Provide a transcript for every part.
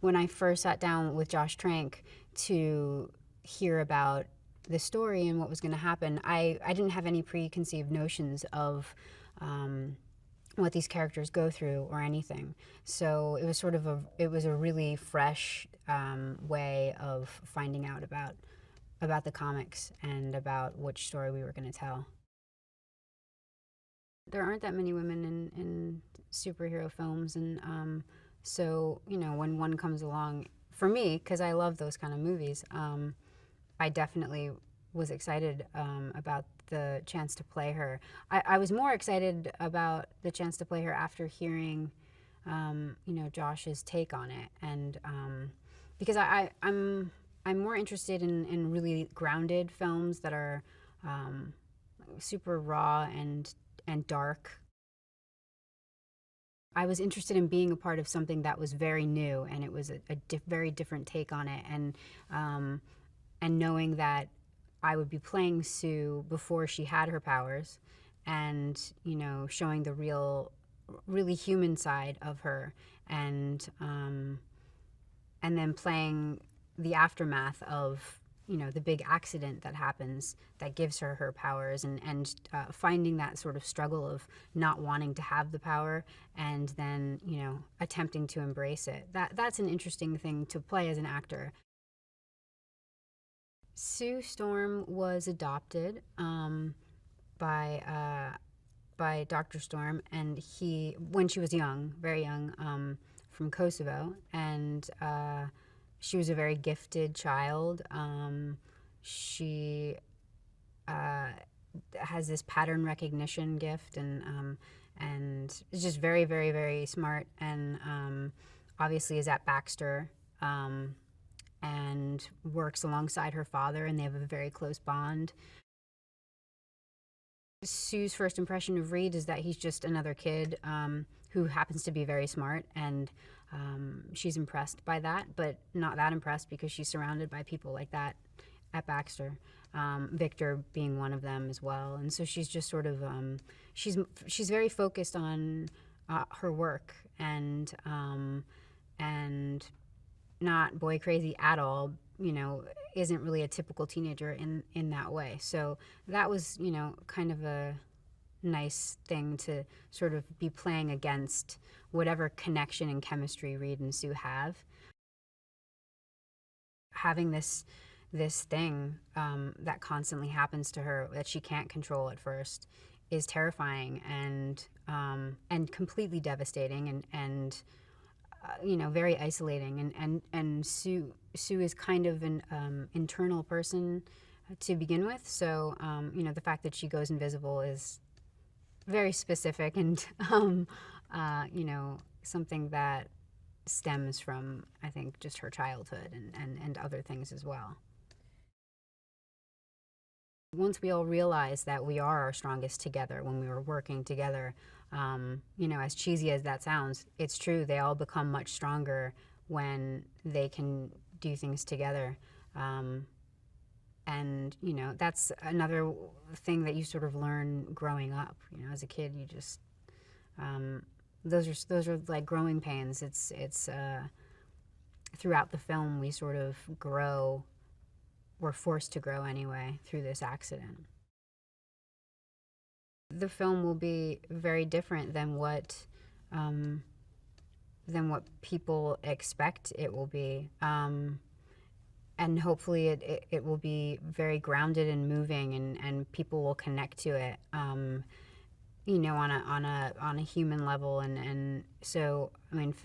When I first sat down with Josh Trank to hear about the story and what was going to happen, I didn't have any preconceived notions of what these characters go through or anything. So it was sort of it was a really fresh way of finding out about the comics and about which story we were going to tell. There aren't that many women in superhero films, and so when one comes along, for me, because I love those kind of movies, I definitely was excited about the chance to play her. I was more excited about the chance to play her after hearing, Josh's take on it, and because I'm more interested in really grounded films that are super raw and dark. I was interested in being a part of something that was very new, and it was a very different take on it, and knowing that I would be playing Sue before she had her powers, and showing the really human side of her, and then playing the aftermath of the big accident that happens that gives her her powers, and finding that sort of struggle of not wanting to have the power and then attempting to embrace it. That's an interesting thing to play as an actor. Sue Storm was adopted by Dr. Storm, and when she was young, very young, from Kosovo, and she was a very gifted child. She has this pattern recognition gift, and is just very, very, very smart, and obviously is at Baxter, and works alongside her father, and they have a very close bond. Sue's first impression of Reed is that he's just another kid who happens to be very smart, and she's impressed by that, but not that impressed because she's surrounded by people like that at Baxter, Victor being one of them as well. And so she's just sort of, she's very focused on her work, and not boy crazy at all, isn't really a typical teenager in that way. So that was, kind of a nice thing to sort of be playing against whatever connection and chemistry Reed and Sue have. Having this thing that constantly happens to her that she can't control at first is terrifying and completely devastating, and very isolating, and Sue is kind of an internal person to begin with. So the fact that she goes invisible is very specific, and something that stems from, I think, just her childhood and other things as well. Once we all realize that we are our strongest together when we were working together, as cheesy as that sounds, it's true. They all become much stronger when they can do things together. And that's another thing that you sort of learn growing up. As a kid, you just those are like growing pains. It's throughout the film we sort of grow. We're forced to grow anyway through this accident. The film will be very different than what people expect it will be, and hopefully it will be very grounded and moving, and people will connect to it, on a human level, and so I mean,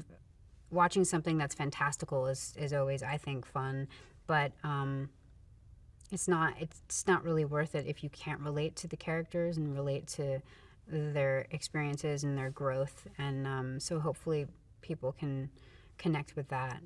watching something that's fantastical is always, I think, fun, but it's not really worth it if you can't relate to the characters and relate to their experiences and their growth, and so hopefully people can connect with that.